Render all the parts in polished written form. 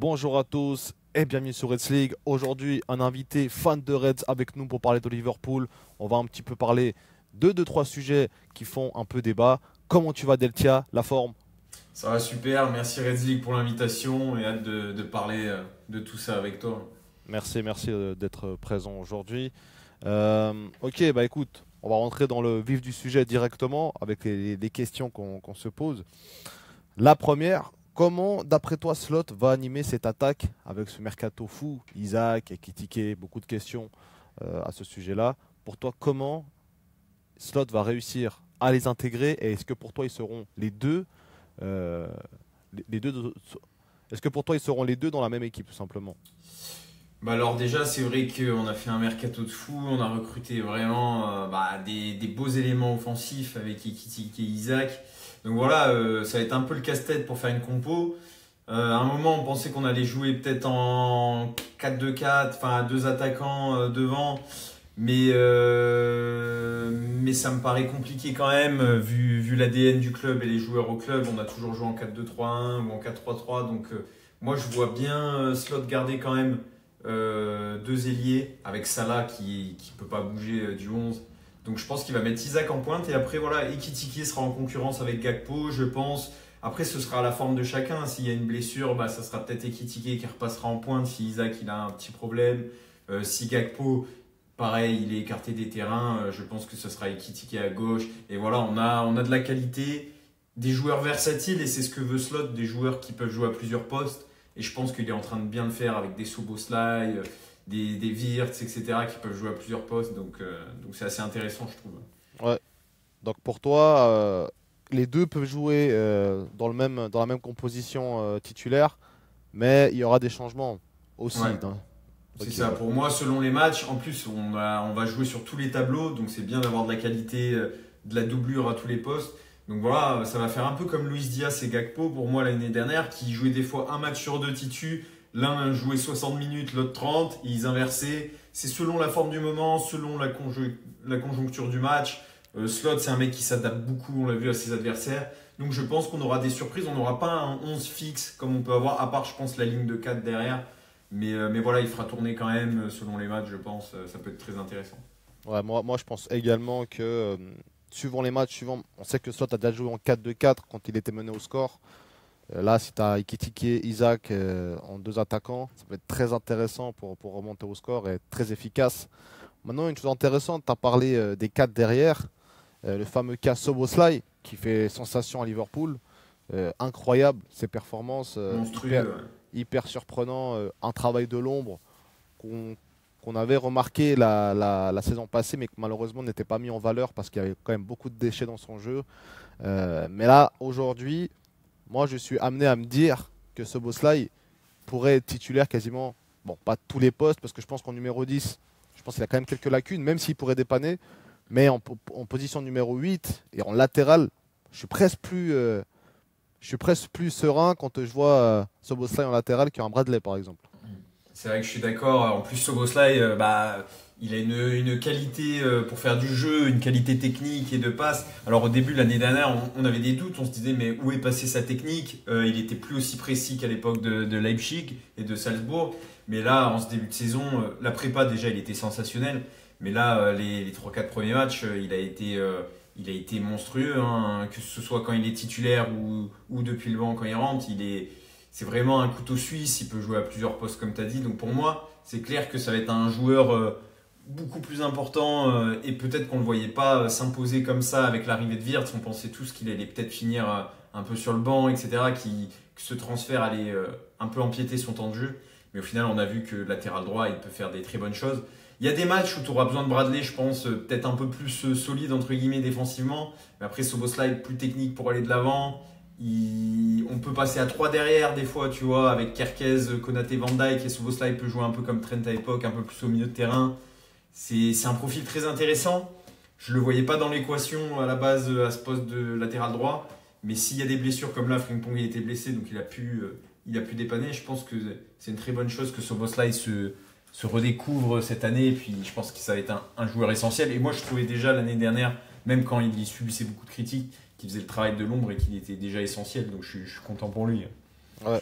Bonjour à tous et bienvenue sur Reds League. Aujourd'hui, un invité fan de Reds avec nous pour parler de Liverpool. On va un petit peu parler de 2-3 sujets qui font un peu débat. Comment tu vas Deltia? La forme? Ça va super, merci Red League pour l'invitation et hâte de parler de tout ça avec toi. Merci d'être présent aujourd'hui. Ok, bah écoute, on va rentrer dans le vif du sujet directement avec les questions qu'on se pose. La première, comment d'après toi Slot va animer cette attaque avec ce mercato fou? Isaac, Ekitike, beaucoup de questions à ce sujet-là. Pour toi, comment Slot va réussir à les intégrer et est-ce que pour toi ils seront les deux euh, les deux est-ce que pour toi ils seront les deux dans la même équipe tout simplement? Bah alors déjà c'est vrai qu'on a fait un mercato de fou, on a recruté vraiment des beaux éléments offensifs avec Ekitike et Isaac. Donc voilà, ça va être un peu le casse-tête pour faire une compo. À un moment on pensait qu'on allait jouer peut-être en 4-2-4, enfin deux attaquants devant. Mais ça me paraît compliqué quand même, vu l'ADN du club et les joueurs au club. On a toujours joué en 4-2-3-1 ou en 4-3-3. Donc, moi, je vois bien Slot garder quand même deux ailiers avec Salah qui peut pas bouger du 11. Donc, je pense qu'il va mettre Isaac en pointe. Et après, voilà, Ekitike sera en concurrence avec Gakpo, je pense. Après, ce sera à la forme de chacun. S'il y a une blessure, bah, ça sera peut-être Ekitike qui repassera en pointe si Isaac il a un petit problème. Si Gakpo pareil, il est écarté des terrains. Je pense que ce sera Ekitike à gauche. Et voilà, on a de la qualité, des joueurs versatiles, et c'est ce que veut Slot, des joueurs qui peuvent jouer à plusieurs postes. Et je pense qu'il est en train de bien le faire avec des Soboslai, des Wirtz, etc., qui peuvent jouer à plusieurs postes. Donc c'est assez intéressant, je trouve. Ouais. Donc pour toi, les deux peuvent jouer dans la même composition titulaire, mais il y aura des changements aussi. Ouais, c'est Ok, ça. Pour moi, selon les matchs, en plus, on va jouer sur tous les tableaux. Donc c'est bien d'avoir de la qualité, de la doublure à tous les postes. Donc voilà, ça va faire un peu comme Luis Diaz et Gakpo pour moi l'année dernière, qui jouaient des fois un match sur deux titus. L'un jouait 60 minutes, l'autre 30. Ils inversaient. C'est selon la forme du moment, selon la conjoncture du match. Slot, c'est un mec qui s'adapte beaucoup, on l'a vu, à ses adversaires. Donc je pense qu'on aura des surprises. On n'aura pas un 11 fixe comme on peut avoir, à part, je pense, la ligne de 4 derrière. Mais voilà, il fera tourner quand même selon les matchs, je pense. Ça peut être très intéressant. ouais, moi je pense également que suivant les matchs suivants, on sait que Slot a déjà joué en 4-2-4 quand il était mené au score. Là, si tu as Ekitike, Isaac en deux attaquants, ça peut être très intéressant pour remonter au score et être très efficace. Maintenant, une chose intéressante, tu as parlé des quatre derrière. Le fameux cas Soboslai qui fait sensation à Liverpool. Incroyable, ses performances Monstrueux. Ouais. hyper surprenant. Un travail de l'ombre qu'on qu'on avait remarqué la saison passée, mais que malheureusement n'était pas mis en valeur parce qu'il y avait quand même beaucoup de déchets dans son jeu. Mais là, aujourd'hui, moi, je suis amené à me dire que ce boss-là pourrait être titulaire quasiment, bon, pas tous les postes, parce que je pense qu'en numéro 10, je pense qu'il a quand même quelques lacunes, même s'il pourrait dépanner. Mais en position numéro 8 et en latéral, je suis presque plus, euh, je suis presque plus serein quand je vois ce boss-là en latéral qu'un Bradley, par exemple. C'est vrai que je suis d'accord. En plus, Soboslai, il a une qualité pour faire du jeu, une qualité technique et de passe. Alors au début, l'année dernière, on avait des doutes. On se disait, mais où est passée sa technique? Il était plus aussi précis qu'à l'époque de Leipzig et de Salzbourg. Mais là, en ce début de saison, la prépa, déjà, il était sensationnel. Mais là, les 3-4 premiers matchs, il a été monstrueux, hein, que ce soit quand il est titulaire ou depuis le banc quand il rentre. C'est vraiment un couteau suisse, il peut jouer à plusieurs postes comme tu as dit. Donc pour moi, c'est clair que ça va être un joueur beaucoup plus important et peut-être qu'on ne le voyait pas s'imposer comme ça avec l'arrivée de Wirtz. On pensait tous qu'il allait peut-être finir un peu sur le banc, etc. Que ce transfert allait un peu empiéter son temps de jeu. Mais au final, on a vu que latéral droit, il peut faire des très bonnes choses. Il y a des matchs où tu auras besoin de Bradley, je pense, peut-être un peu plus solide, entre guillemets, défensivement. Mais après, Soboslai, plus technique pour aller de l'avant. On peut passer à 3 derrière des fois, tu vois, avec Kerkez, Konaté, Van Dijk et Szoboszlai peut jouer un peu comme Trent à l'époque, un peu plus au milieu de terrain. C'est un profil très intéressant. Je le voyais pas dans l'équation à la base à ce poste de latéral droit, mais s'il y a des blessures comme là, Frimpong il était blessé, donc il a pu dépanner. Je pense que c'est une très bonne chose que Szoboszlai se redécouvre cette année, et puis je pense que ça va être un joueur essentiel. Et moi, je trouvais déjà l'année dernière, même quand il subissait beaucoup de critiques, qu'il faisait le travail de l'ombre et qu'il était déjà essentiel. Donc je suis content pour lui. Ouais.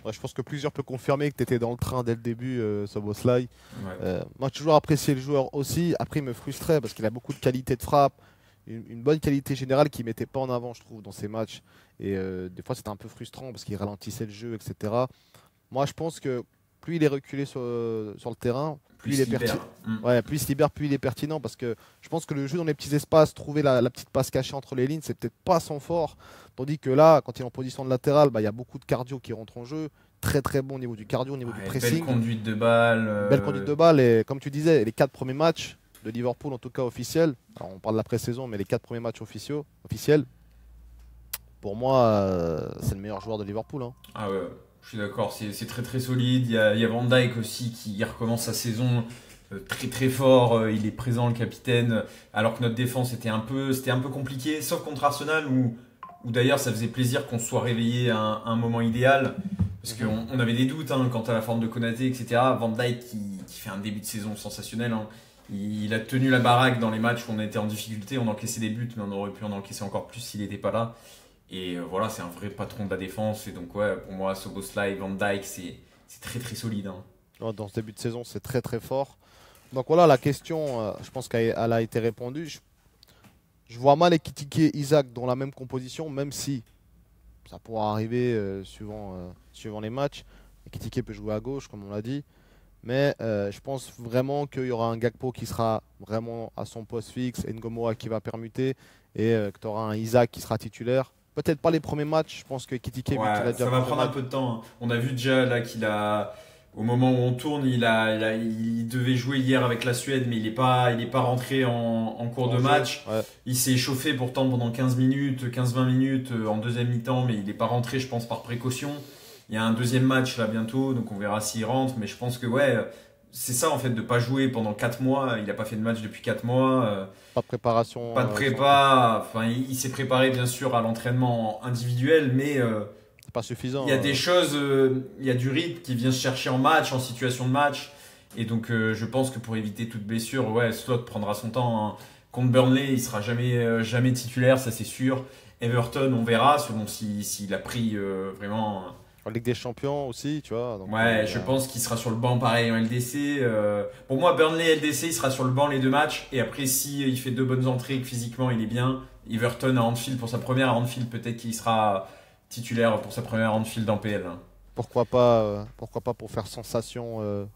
Ouais, je pense que plusieurs peuvent confirmer que tu étais dans le train dès le début, Szoboszlai. Ouais. Moi, j'ai toujours apprécié le joueur aussi. Après, il me frustrait parce qu'il a beaucoup de qualité de frappe, une bonne qualité générale qu'il ne mettait pas en avant, je trouve, dans ses matchs. Et des fois, c'était un peu frustrant parce qu'il ralentissait le jeu, etc. Moi, je pense que plus il est reculé sur le terrain, plus il Plus est libère. pertinent. Ouais, plus il se libère, plus il est pertinent parce que je pense que le jeu dans les petits espaces, trouver la petite passe cachée entre les lignes, c'est peut-être pas son fort. Tandis que là, quand il est en position de latéral, bah, il y a beaucoup de cardio qui rentre en jeu. Très très bon au niveau du cardio, au niveau du Ouais, belle pressing. conduite de balle. Belle conduite de balle. Et comme tu disais, les 4 premiers matchs de Liverpool, en tout cas officiels, alors on parle de la pré-saison, mais les 4 premiers matchs officiels, pour moi, c'est le meilleur joueur de Liverpool, hein. Ah ouais, je suis d'accord, c'est très très solide. Il y a Van Dijk aussi qui recommence sa saison très très fort. Il est présent, le capitaine. Alors que notre défense c'était un peu compliqué, sauf contre Arsenal où d'ailleurs ça faisait plaisir qu'on se soit réveillé à un moment idéal. Parce qu'on avait des doutes quant à la forme de Konaté, etc. Van Dijk qui fait un début de saison sensationnel, hein. Il a tenu la baraque dans les matchs où on était en difficulté. On encaissait des buts, mais on aurait pu en encaisser encore plus s'il n'était pas là. Et voilà, c'est un vrai patron de la défense. Et donc, ouais, pour moi, Szoboszlai, Van Dijk, c'est très très solide, hein. Ouais, dans ce début de saison, c'est très très fort. Donc voilà, la question, je pense qu'elle a été répondue. Je vois mal Ekitike et Isaac dans la même composition, même si ça pourra arriver suivant les matchs. Ekitike peut jouer à gauche, comme on l'a dit. Mais je pense vraiment qu'il y aura un Gakpo qui sera vraiment à son poste fixe, Ngomoa qui va permuter, et que tu auras un Isaac qui sera titulaire. Peut-être pas les premiers matchs, je pense que Ekitike, vu qu'il a Ouais, déjà ça va plusieurs prendre un matchs. peu de temps, hein. On a vu déjà là qu'il a, au moment où on tourne, il devait jouer hier avec la Suède, mais il est pas rentré en cours de En jeu, match. ouais. Il s'est échauffé pourtant pendant 15 minutes, 15-20 minutes en deuxième mi-temps, mais il n'est pas rentré, je pense, par précaution. Il y a un deuxième match là bientôt, donc on verra s'il rentre. Mais je pense que ouais, c'est ça en fait de pas jouer pendant 4 mois. Il n'a pas fait de match depuis 4 mois. Pas de préparation. Pas de prépa. Enfin, il s'est préparé bien sûr à l'entraînement individuel, mais C'est pas il y a suffisant. des choses, il y a du rythme qui vient se chercher en match, en situation de match. Et donc, je pense que pour éviter toute blessure, ouais, Slot prendra son temps, hein. Contre Burnley, il sera jamais titulaire, ça c'est sûr. Everton, on verra, selon s'il a pris vraiment. En Ligue des Champions aussi, tu vois. Donc, Ouais, je pense qu'il sera sur le banc pareil en LDC. Pour moi, Burnley LDC, il sera sur le banc les deux matchs. Et après, si il fait deux bonnes entrées, que physiquement il est bien, Everton à Anfield pour sa première à Anfield, peut-être qu'il sera titulaire pour sa première Anfield en PL, hein. pourquoi pas pour faire sensation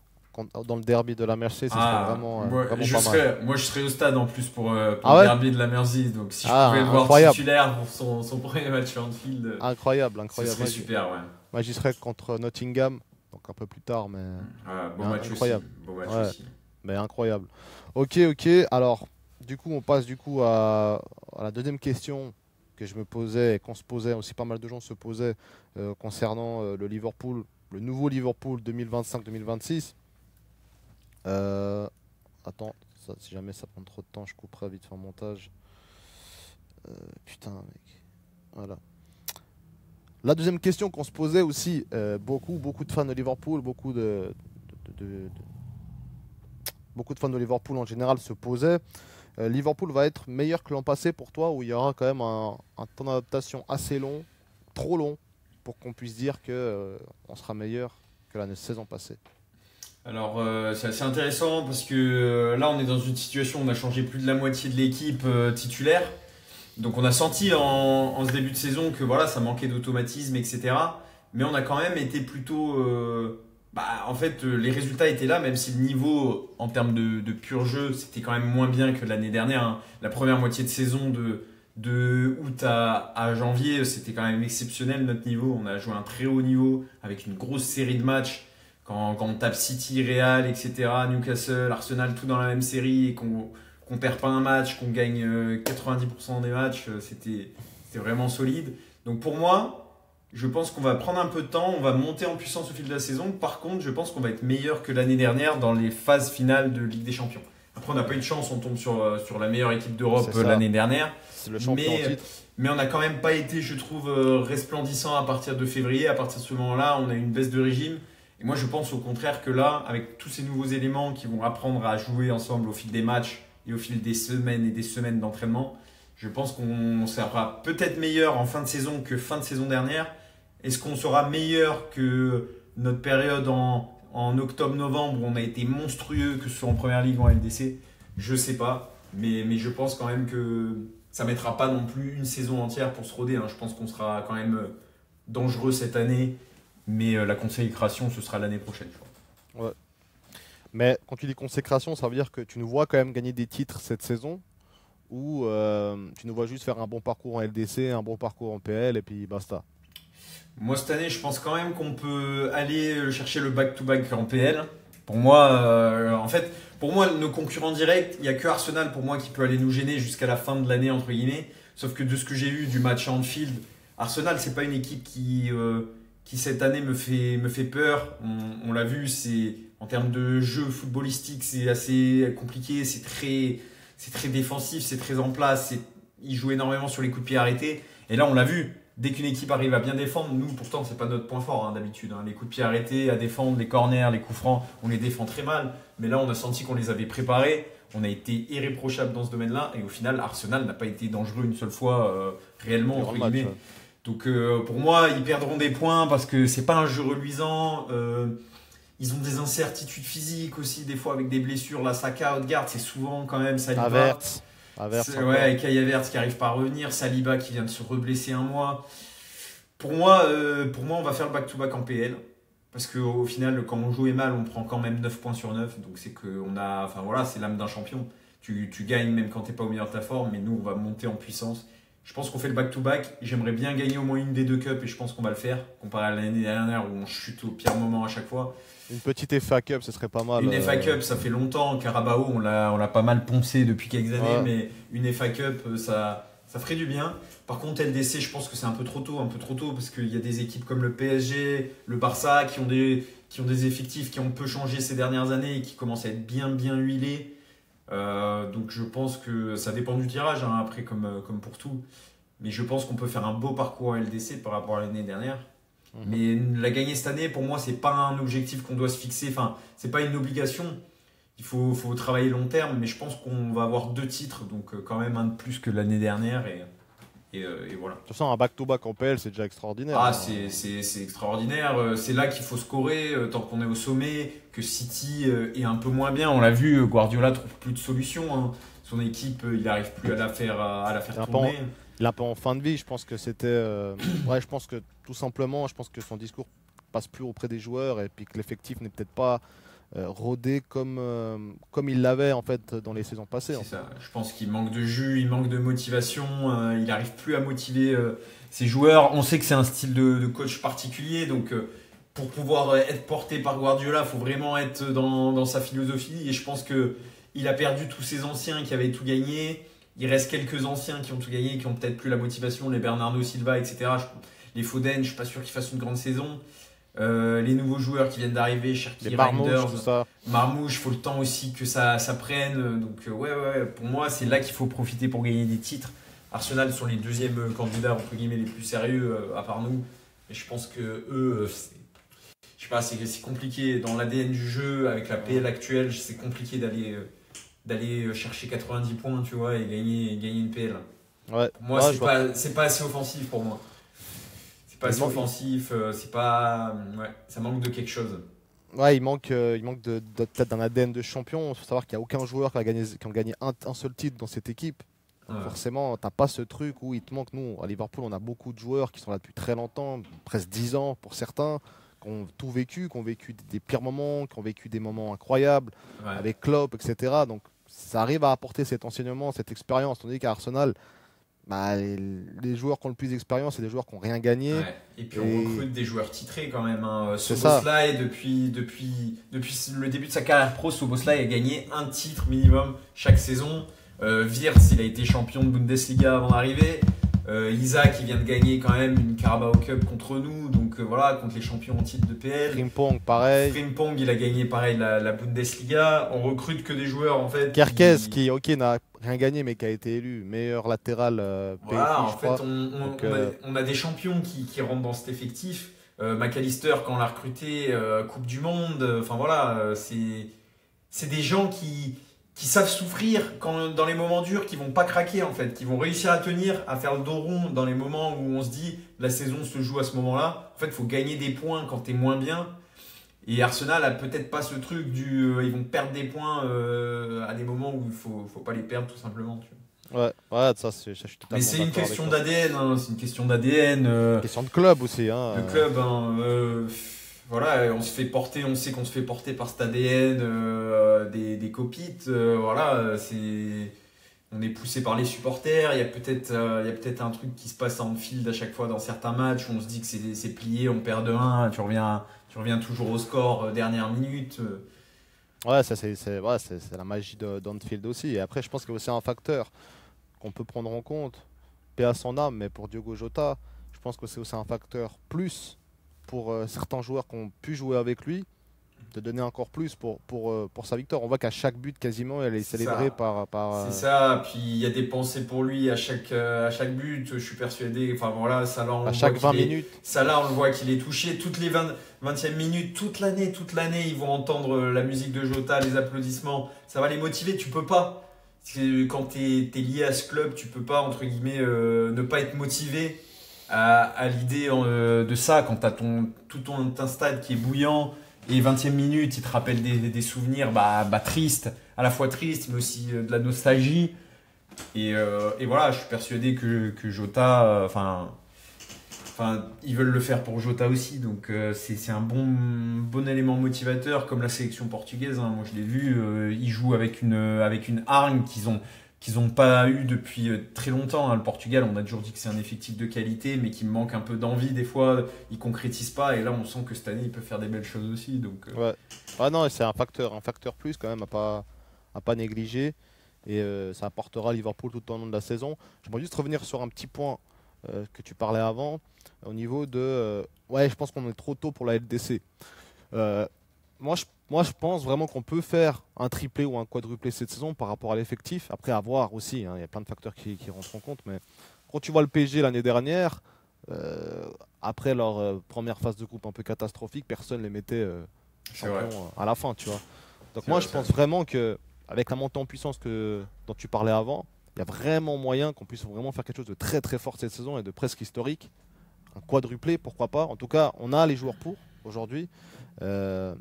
dans le derby de la Merseys, ce serait vraiment pas mal. moi, je serais au stade en plus pour Ah le ouais? derby de la Mersey. Donc, si je Ah, pouvais le voir incroyable. titulaire pour son premier match à Anfield, Incroyable, ce incroyable. serait super, ouais. Moi, j'y serais contre Nottingham, donc un peu plus tard, Ah, beau mais match incroyable. aussi. Beau match Ouais. aussi. Mais incroyable. Ok, ok. Alors, du coup, on passe à la deuxième question que je me posais et qu'on se posait, aussi pas mal de gens se posaient concernant le nouveau Liverpool 2025-2026. Euh, Attends, si jamais ça prend trop de temps, je couperai vite fait en montage. Putain, mec. Voilà. La deuxième question qu'on se posait aussi, beaucoup de fans de Liverpool, de- beaucoup de fans de Liverpool en général se posaient. Liverpool va être meilleur que l'an passé pour toi, où il y aura quand même un temps d'adaptation assez long, trop long, pour qu'on puisse dire que on sera meilleur que la saison passée. Alors, c'est assez intéressant parce que là, on est dans une situation où on a changé plus de la moitié de l'équipe titulaire. Donc, on a senti en ce début de saison que voilà, ça manquait d'automatisme, etc. Mais on a quand même été plutôt. En fait, les résultats étaient là, même si le niveau en termes de pur jeu, c'était quand même moins bien que l'année dernière, hein. La première moitié de saison de août à janvier, c'était quand même exceptionnel notre niveau. On a joué un très haut niveau avec une grosse série de matchs. Quand on tape City, Real, etc., Newcastle, Arsenal, tout dans la même série et qu'on perd pas un match, qu'on gagne 90% des matchs, c'était vraiment solide. Donc pour moi, je pense qu'on va prendre un peu de temps, on va monter en puissance au fil de la saison. Par contre, je pense qu'on va être meilleur que l'année dernière dans les phases finales de Ligue des Champions. Après, on n'a pas eu de chance, on tombe sur la meilleure équipe d'Europe C'est ça. l'année dernière. C'est le champion en Mais, titre. mais on n'a quand même pas été, je trouve, resplendissant à partir de février. À partir de ce moment-là, on a eu une baisse de régime. Et moi, je pense au contraire que là, avec tous ces nouveaux éléments qui vont apprendre à jouer ensemble au fil des matchs et au fil des semaines et des semaines d'entraînement, je pense qu'on sera peut-être meilleur en fin de saison que fin de saison dernière. Est-ce qu'on sera meilleur que notre période en octobre-novembre où on a été monstrueux, que ce soit en première ligue ou en LDC? Je sais pas, mais je pense quand même que ça mettra pas non plus une saison entière pour se roder, hein. Je pense qu'on sera quand même dangereux cette année, mais la consécration, ce sera l'année prochaine, je crois. Ouais. Mais quand tu dis consécration, ça veut dire que tu nous vois quand même gagner des titres cette saison ou tu nous vois juste faire un bon parcours en LDC, un bon parcours en PL et puis basta. Moi, cette année, je pense quand même qu'on peut aller chercher le back-to-back en PL. Pour moi, en fait, pour moi, nos concurrents directs, il n'y a que Arsenal pour moi qui peut aller nous gêner jusqu'à la fin de l'année, entre guillemets. Sauf que de ce que j'ai vu du match à Anfield, Arsenal, c'est pas une équipe qui cette année me fait peur. On l'a vu, c'est en termes de jeu footballistique, c'est assez compliqué, c'est très défensif, c'est très en place. Ils jouent énormément sur les coups de pied arrêtés. Et là, on l'a vu. Dès qu'une équipe arrive à bien défendre, nous pourtant c'est pas notre point fort, hein, d'habitude, hein. Les coups de pied arrêtés à défendre, les corners, les coups francs, on les défend très mal. Mais là on a senti qu'on les avait préparés, on a été irréprochable dans ce domaine-là et au final Arsenal n'a pas été dangereux une seule fois réellement Durant entre le match, guillemets. ouais. Donc pour moi ils perdront des points parce que c'est pas un jeu reluisant. Ils ont des incertitudes physiques aussi des fois avec des blessures. La Saka, Odegaard, c'est souvent quand même Saliba. Havertz, Havertz Ouais, encore. avec Kai Havertz qui arrive pas à revenir, Saliba qui vient de se reblesser un mois. Pour moi, on va faire le back-to-back en PL. Parce qu'au final, quand on jouait mal, on prend quand même 9 points sur 9. Donc c'est que on a. Enfin voilà, c'est l'âme d'un champion. Tu gagnes même quand t'es pas au meilleur de ta forme, mais nous, on va monter en puissance. Je pense qu'on fait le back-to-back. J'aimerais bien gagner au moins une des deux cups et je pense qu'on va le faire. Comparé à l'année dernière où on chute au pire moment à chaque fois. Une petite FA Cup, ce serait pas mal. Une FA Cup, ça fait longtemps. Carabao, on l'a pas mal poncé depuis quelques années, Ouais. mais une FA Cup, ça ferait du bien. Par contre, LDC, je pense que c'est un peu trop tôt, parce qu'il y a des équipes comme le PSG, le Barça, qui ont des effectifs qui ont peu changé ces dernières années et qui commencent à être bien huilés. Donc je pense que ça dépend du tirage, hein, après, comme pour tout. Mais je pense qu'on peut faire un beau parcours à LDC par rapport à l'année dernière. Mhm. Mais la gagner cette année, pour moi, c'est pas un objectif qu'on doit se fixer. Enfin, c'est pas une obligation. Faut travailler long terme, mais je pense qu'on va avoir deux titres, donc quand même un de plus que l'année dernière. Et voilà. De toute façon, un back-to-back en PL, c'est déjà extraordinaire, Ah, hein. c'est extraordinaire. C'est là qu'il faut scorer tant qu'on est au sommet. Que City est un peu moins bien. On l'a vu, Guardiola trouve plus de solutions, hein. Son équipe, il n'arrive plus à la faire C'est un peu en- tourner. Il est un peu en fin de vie. Je pense que c'était. Ouais, je pense que tout simplement, je pense que son discours passe plus auprès des joueurs et puis que l'effectif n'est peut-être pas rodé comme il l'avait en fait dans les saisons passées, C'est en fait. ça. Je pense qu'il manque de jus, il manque de motivation. Il n'arrive plus à motiver ses joueurs. On sait que c'est un style de coach particulier, donc pour pouvoir être porté par Guardiola, il faut vraiment être dans sa philosophie. Et je pense que il a perdu tous ses anciens qui avaient tout gagné. Il reste quelques anciens qui ont tout gagné, qui ont peut-être plus la motivation, les Bernardo Silva, etc. Les Foden, je suis pas sûr qu'ils fassent une grande saison. Les nouveaux joueurs qui viennent d'arriver, Les Cherki, Marmouches, Reinders, tout ça. Marmouche, faut le temps aussi que ça prenne. Donc ouais, pour moi, c'est là qu'il faut profiter pour gagner des titres. Arsenal sont les deuxièmes candidats entre guillemets les plus sérieux à part nous. Et je pense que eux, je sais pas, c'est compliqué dans l'ADN du jeu avec la PL actuelle. C'est compliqué d'aller chercher 90 points, tu vois, et gagner une PL. Ouais. Pour moi, Ouais, je vois. c'est pas assez offensif pour moi. C'est pas Il assez man- offensif. C'est pas, ouais, ça manque de quelque chose. Ouais, il manque peut-être d'un ADN de champion. Il faut savoir qu'il n'y a aucun joueur qui a gagné un seul titre dans cette équipe. Ouais. Forcément, t'as pas ce truc où il te manque. Nous, à Liverpool, on a beaucoup de joueurs qui sont là depuis très longtemps, presque 10 ans pour certains, qui ont tout vécu, qui ont vécu des pires moments, qui ont vécu des moments incroyables Ouais. avec Klopp, etc. Donc, ça arrive à apporter cet enseignement, cette expérience. Tandis qu'à Arsenal, bah, les joueurs qui ont le plus d'expérience, c'est des joueurs qui n'ont rien gagné. Ouais. Et puis on Et recrute des joueurs titrés quand même, hein. c'est ça. Szoboszlai, depuis le début de sa carrière pro, Szoboszlai a gagné un titre minimum chaque saison. Wirtz, il a été champion de Bundesliga avant d'arriver. Isaac, il vient de gagner quand même une Carabao Cup contre nous, donc voilà, contre les champions en titre de PL. Frimpong, pareil. Frimpong, il a gagné pareil la Bundesliga. On recrute que des joueurs en fait. Kerkez, qui, ok, n'a rien gagné, mais qui a été élu meilleur latéral PFI, Voilà, en je fait, crois. on, Donc, on a des champions qui rentrent dans cet effectif. McAllister, quand on l'a recruté, Coupe du Monde, enfin voilà, c'est des gens qui savent souffrir dans les moments durs, qui vont pas craquer en fait, qui vont réussir à tenir, à faire le dos rond dans les moments où on se dit la saison se joue à ce moment-là. En fait, il faut gagner des points quand tu es moins bien. Et Arsenal a peut-être pas ce truc ils vont perdre des points à des moments où il faut pas les perdre tout simplement. Tu vois. Ouais, ça, je suis Mais totalement c'est une d'accord avec question toi. d'ADN, hein, c'est une question d'ADN. Question de club aussi, hein. Le club, hein, voilà, on sait qu'on se fait porter par cet ADN des copites. Voilà, on est poussé par les supporters. Il y a peut-être un truc qui se passe en field à chaque fois dans certains matchs où on se dit que c'est plié, on perd de 1, tu reviens toujours au score dernière minute. Ouais, ça c'est la magie d'Anfield aussi. Et après, je pense qu'il y a aussi un facteur qu'on peut prendre en compte, paix à son âme, mais pour Diogo Jota, je pense que c'est aussi un facteur plus pour certains joueurs qui ont pu jouer avec lui, de donner encore plus pour sa victoire. On voit qu'à chaque but, quasiment, elle est C'est célébrée ça. C'est par ça, puis il y a des pensées pour lui à chaque but, je suis persuadé. Enfin voilà, Salah, à chaque 20 minutes. On le voit qu'il est touché. Toutes les 20e minutes, toute l'année, ils vont entendre la musique de Jota, les applaudissements. Ça va les motiver, tu peux pas. Quand tu es lié à ce club, tu peux pas, entre guillemets, ne pas être motivé à l'idée de ça. Quand tu as tout ton stade qui est bouillant et 20e minute, il te rappelle des souvenirs tristes, à la fois tristes, mais aussi de la nostalgie. Et voilà, je suis persuadé que Jota, ils veulent le faire pour Jota aussi, donc c'est un bon élément motivateur, comme la sélection portugaise. Hein. Moi, je l'ai vu, ils jouent avec une hargne qu'ils ont pas eu depuis très longtemps. Hein. Le Portugal, on a toujours dit que c'est un effectif de qualité, mais qui manque un peu d'envie des fois. Ils concrétisent pas, et là, on sent que cette année, ils peuvent faire des belles choses aussi. Donc, Ouais. Ah non, c'est un facteur plus quand même à pas négliger. Et ça apportera à Liverpool tout au long de la saison. J'aimerais juste revenir sur un petit point que tu parlais avant, au niveau de... ouais, je pense qu'on est trop tôt pour la LDC. Euh, moi, je pense vraiment qu'on peut faire un triplé ou un quadruplé cette saison par rapport à l'effectif. Après, à voir aussi, hein, il y a plein de facteurs qui rentrent en compte. Mais quand tu vois le PSG l'année dernière, après leur première phase de groupe un peu catastrophique, personne ne les mettait c'est vrai. champions à la fin, tu vois. Donc C'est moi, vrai, je c'est pense vrai. vraiment que avec la montée en puissance dont tu parlais avant, il y a vraiment moyen qu'on puisse vraiment faire quelque chose de très très fort cette saison et de presque historique. Un quadruplé, pourquoi pas. En tout cas, on a les joueurs pour aujourd'hui. Euh,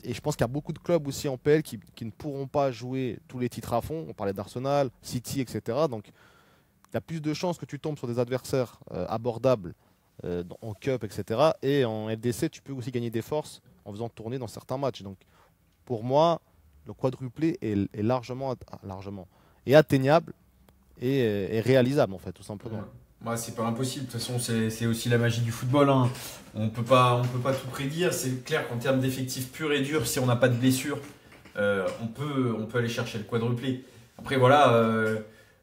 et je pense qu'il y a beaucoup de clubs aussi en PL qui ne pourront pas jouer tous les titres à fond. On parlait d'Arsenal, City, etc. Donc il y a plus de chances que tu tombes sur des adversaires abordables en Cup, etc. Et en LDC, tu peux aussi gagner des forces en faisant tourner dans certains matchs. Donc pour moi, le quadruplé est largement et atteignable et réalisable en fait, tout Ouais. simplement. Moi, c'est pas impossible. De toute façon, c'est aussi la magie du football. Hein. On peut pas tout prédire. C'est clair qu'en termes d'effectifs purs et durs, si on n'a pas de blessures, on peut aller chercher le quadruplé. Après, voilà,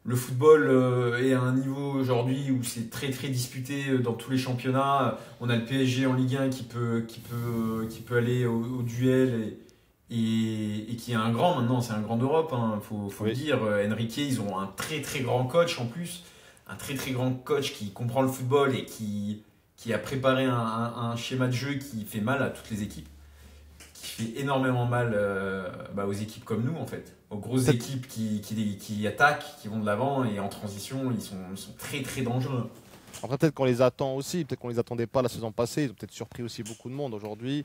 le football est à un niveau aujourd'hui où c'est très très disputé dans tous les championnats. On a le PSG en Ligue 1 qui peut aller au duel et qui est un grand maintenant. C'est un grand d'Europe. Hein. Faut le Oui. dire. Enrique, ils ont un très très grand coach en plus, un très très grand coach qui comprend le football et qui a préparé un schéma de jeu qui fait mal à toutes les équipes, qui fait énormément mal aux équipes comme nous en fait, aux grosses Peut-être équipes qui attaquent, qui vont de l'avant et en transition, ils sont très très dangereux. Après, peut-être qu'on les attend aussi, peut-être qu'on les attendait pas la saison passée, ils ont peut-être surpris aussi beaucoup de monde aujourd'hui.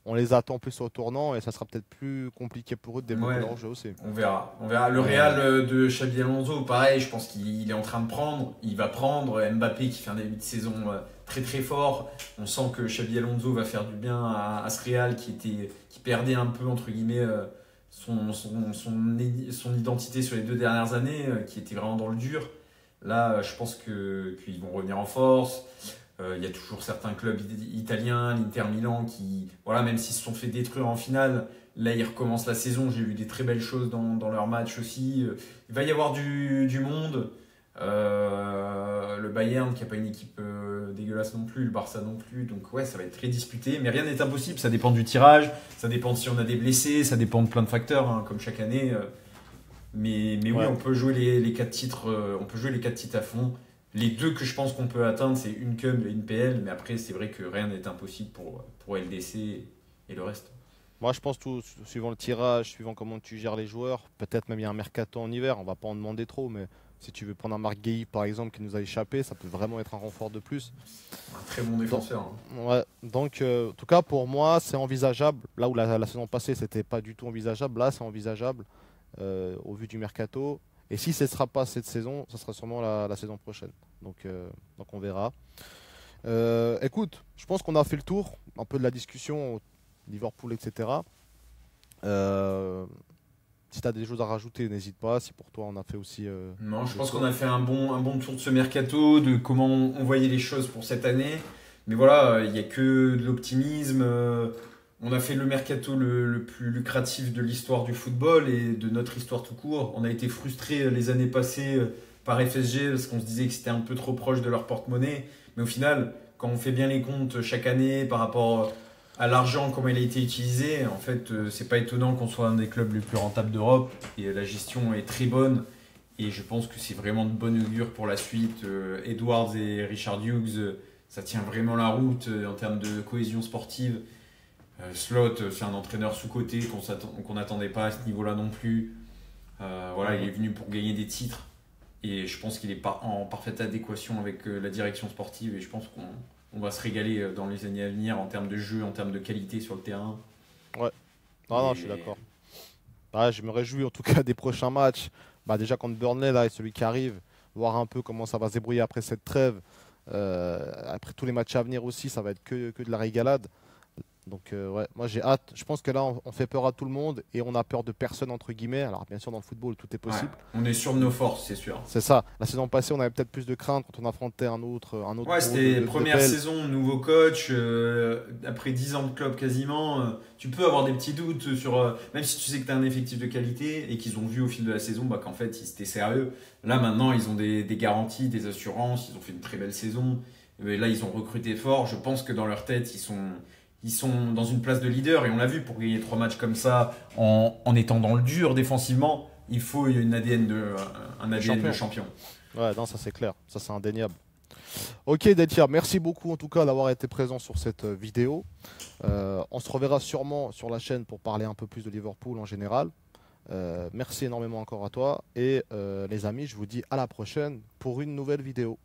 On les attend plus au tournant et ça sera peut-être plus compliqué pour eux de développer Ouais, leur jeu aussi. on verra. On verra. Le Mais Real de Xabi Alonso, pareil, je pense qu'il est en train de prendre. Il va prendre Mbappé qui fait un début de saison très très fort. On sent que Xabi Alonso va faire du bien à ce Real qui perdait un peu, entre guillemets, son identité sur les 2 dernières années, qui était vraiment dans le dur. Là, je pense qu'ils vont revenir en force. Il y a toujours certains clubs italiens, l'Inter Milan, qui, voilà, même s'ils se sont fait détruire en finale, là ils recommencent la saison. J'ai vu des très belles choses dans leur match aussi. Il va y avoir du monde. Le Bayern qui n'a pas une équipe dégueulasse non plus, le Barça non plus. Donc ouais, ça va être très disputé. Mais rien n'est impossible. Ça dépend du tirage, ça dépend de si on a des blessés, ça dépend de plein de facteurs, hein, comme chaque année. Mais oui, ouais. on peut jouer les 4 titres. On peut jouer les 4 titres à fond. Les deux que je pense qu'on peut atteindre, c'est une Cup et une PL, mais après, c'est vrai que rien n'est impossible pour LDC et le reste. Moi, je pense tout, suivant le tirage, suivant comment tu gères les joueurs, peut-être même il y a un mercato en hiver, on va pas en demander trop, mais si tu veux prendre un Marc Guéhi par exemple qui nous a échappé, ça peut vraiment être un renfort de plus. Un très bon Donc, défenseur, hein. ouais, donc en tout cas pour moi, c'est envisageable. Là où la saison passée, c'était pas du tout envisageable, là c'est envisageable au vu du mercato. Et si ce ne sera pas cette saison, ce sera sûrement la saison prochaine. Donc on verra. Écoute, je pense qu'on a fait le tour un peu de la discussion, Liverpool, etc. Euh, Si tu as des choses à rajouter, n'hésite pas. Si pour toi on a fait aussi Non, je le pense qu'on tour. a fait un bon tour de ce mercato, de comment on voyait les choses pour cette année. Mais voilà, il n'y a que de l'optimisme. On a fait le mercato le plus lucratif de l'histoire du football et de notre histoire tout court. On a été frustrés les années passées par FSG parce qu'on se disait que c'était un peu trop proche de leur porte-monnaie. Mais au final, quand on fait bien les comptes chaque année par rapport à l'argent, comment il a été utilisé, en fait, c'est pas étonnant qu'on soit un des clubs les plus rentables d'Europe. Et la gestion est très bonne. Et je pense que c'est vraiment de bonne augure pour la suite. Edwards et Richard Hughes, ça tient vraiment la route en termes de cohésion sportive. Slot, c'est un entraîneur sous-coté qu'on n'attendait pas à ce niveau-là non plus. Voilà, il est Mhm. venu pour gagner des titres. Et je pense qu'il est en parfaite adéquation avec la direction sportive. Et je pense qu'on va se régaler dans les années à venir en termes de jeu, en termes de qualité sur le terrain. Ouais, non, non, je suis Et d'accord. Ouais, je me réjouis en tout cas des prochains matchs. Bah, déjà contre Burnley là, et celui qui arrive, voir un peu comment ça va se débrouiller après cette trêve. Après tous les matchs à venir aussi, ça va être que de la régalade. Donc ouais, moi j'ai hâte. Je pense que là on fait peur à tout le monde et on a peur de personne entre guillemets. Alors bien sûr dans le football tout est ouais, possible. on est sûr de nos forces, c'est sûr. C'est ça. La saison passée on avait peut-être plus de crainte quand on affrontait un autre Ouais, gros c'était de première Bell. saison, nouveau coach, après 10 ans de club quasiment, tu peux avoir des petits doutes sur, même si tu sais que tu as un effectif de qualité et qu'ils ont vu au fil de la saison bah, qu'en fait ils étaient sérieux. Là maintenant ils ont des garanties, des assurances, ils ont fait une très belle saison. Et là ils ont recruté fort, je pense que dans leur tête ils sont dans une place de leader et on l'a vu pour gagner 3 matchs comme ça en étant dans le dur défensivement, il faut un De ADN de champion. champion. Ouais, non, ça c'est clair. Ça c'est indéniable. Ok Deltia, merci beaucoup en tout cas d'avoir été présent sur cette vidéo. On se reverra sûrement sur la chaîne pour parler un peu plus de Liverpool en général. Merci énormément encore à toi et les amis, je vous dis à la prochaine pour une nouvelle vidéo.